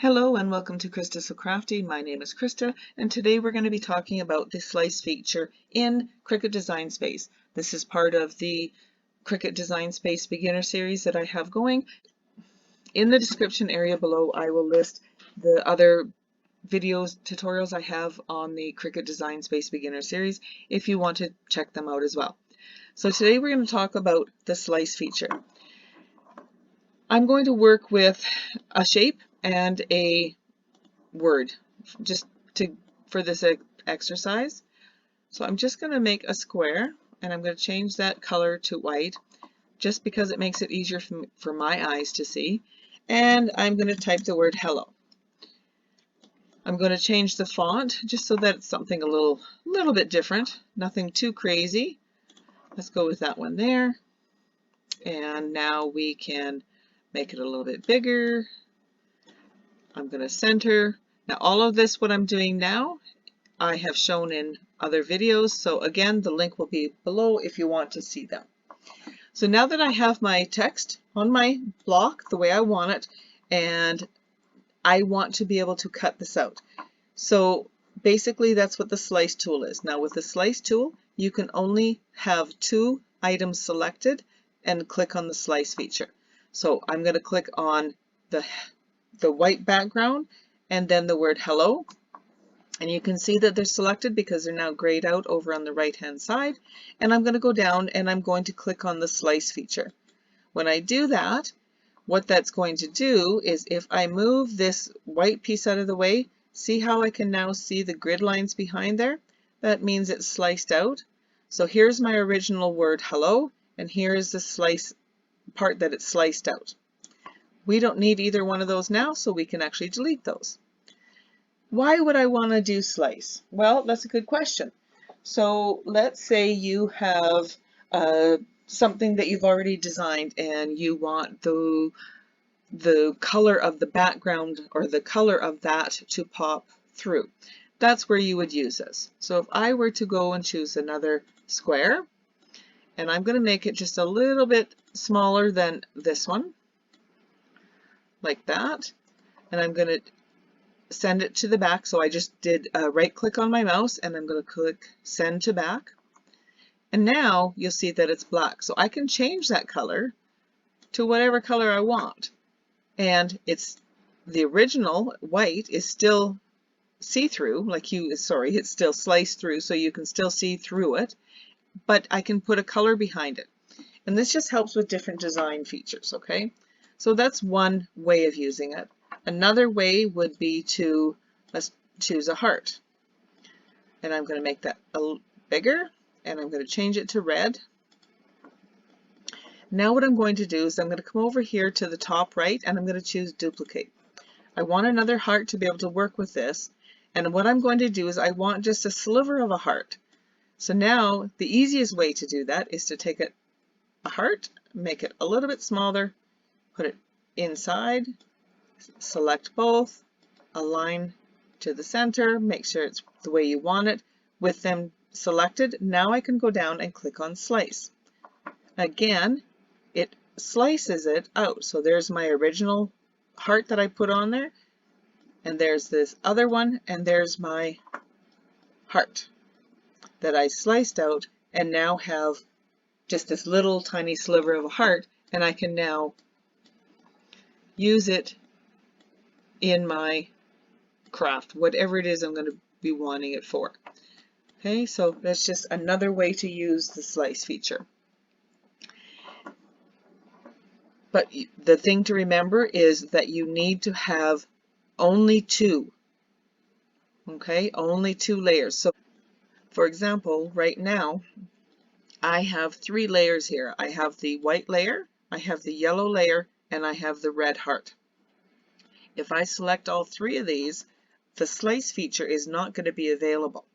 Hello and welcome to Krista So Crafty. My name is Krista and today we're going to be talking about the slice feature in Cricut Design Space. This is part of the Cricut Design Space beginner series that I have going. In the description area below I will list the other videos, tutorials I have on the Cricut Design Space beginner series if you want to check them out as well. So today we're going to talk about the slice feature. I'm going to work with a shape and a word for this exercise. So I'm just going to make a square and I'm going to change that color to white just because it makes it easier for my eyes to see. And I'm going to type the word hello. I'm going to change the font just so that it's something a little bit different, nothing too crazy. Let's go with that one there. And now we can make it a little bit bigger. I'm going to center. Now all of this, what I'm doing now, I have shown in other videos. So again, the link will be below if you want to see them. So now that I have my text on my block the way I want it, and I want to be able to cut this out. So basically that's what the slice tool is. Now with the slice tool, you can only have two items selected and click on the slice feature. So I'm going to click on the white background and then the word hello. And you can see that they're selected because they're now grayed out over on the right hand side. And I'm going to go down and I'm going to click on the slice feature. When I do that, what that's going to do is if I move this white piece out of the way, see how I can now see the grid lines behind there? That means it's sliced out. So here's my original word hello, and here's the slice part that it's sliced out. We don't need either one of those now, so we can actually delete those. Why would I want to do slice? Well, that's a good question. So let's say you have something that you've already designed and you want the color of the background or the color of that to pop through. That's where you would use this. So if I were to go and choose another square, and I'm going to make it just a little bit smaller than this one, like that, and I'm going to send it to the back. So I just did a right click on my mouse and I'm going to click send to back. And now you'll see that it's black. So I can change that color to whatever color I want. And it's the original white is still see-through, it's still sliced through, so you can still see through it, but I can put a color behind it. And this just helps with different design features, okay? So that's one way of using it. Another way would be to, let's choose a heart. And I'm going to make that a little bigger, and I'm going to change it to red. Now what I'm going to do is I'm going to come over here to the top right, and I'm going to choose duplicate. I want another heart to be able to work with this. And what I'm going to do is I want just a sliver of a heart. So now the easiest way to do that is to take a heart, make it a little bit smaller, put it inside, select both, align to the center, make sure it's the way you want it. With them selected, now I can go down and click on slice. Again, it slices it out. So there's my original heart that I put on there, and there's this other one, and there's my heart that I sliced out and now have just this little tiny sliver of a heart, and I can now use it in my craft, whatever it is I'm going to be wanting it for. Okay, so that's just another way to use the slice feature. But the thing to remember is that you need to have only two. Okay, only two layers. So for example, right now I have three layers here. I have the white layer, I have the yellow layer, and I have the red heart. If I select all three of these, the slice feature is not going to be available.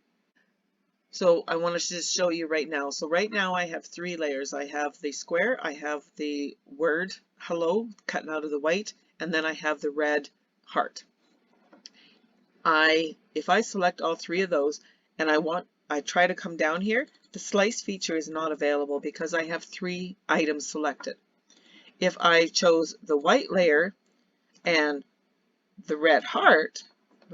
So I want to just show you right now. So right now I have three layers. I have the square, I have the word hello cut out of the white, and then I have the red heart. If I select all three of those and I try to come down here, the slice feature is not available because I have three items selected. If I chose the white layer and the red heart,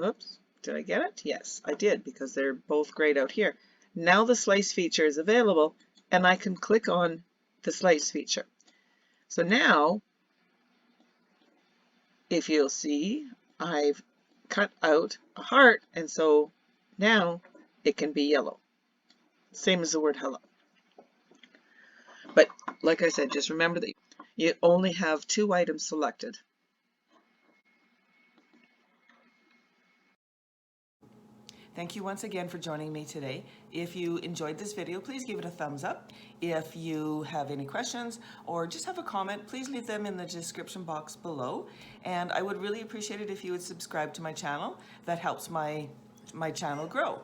oops, did I get it? Yes, I did, because they're both grayed out here. Now the slice feature is available, and I can click on the slice feature. So now, if you'll see, I've cut out a heart, and so now it can be yellow. Same as the word hello. But like I said, just remember that you only have 2 items selected. Thank you once again for joining me today. If you enjoyed this video, please give it a thumbs up. If you have any questions or just have a comment, please leave them in the description box below. And I would really appreciate it if you would subscribe to my channel. That helps my channel grow.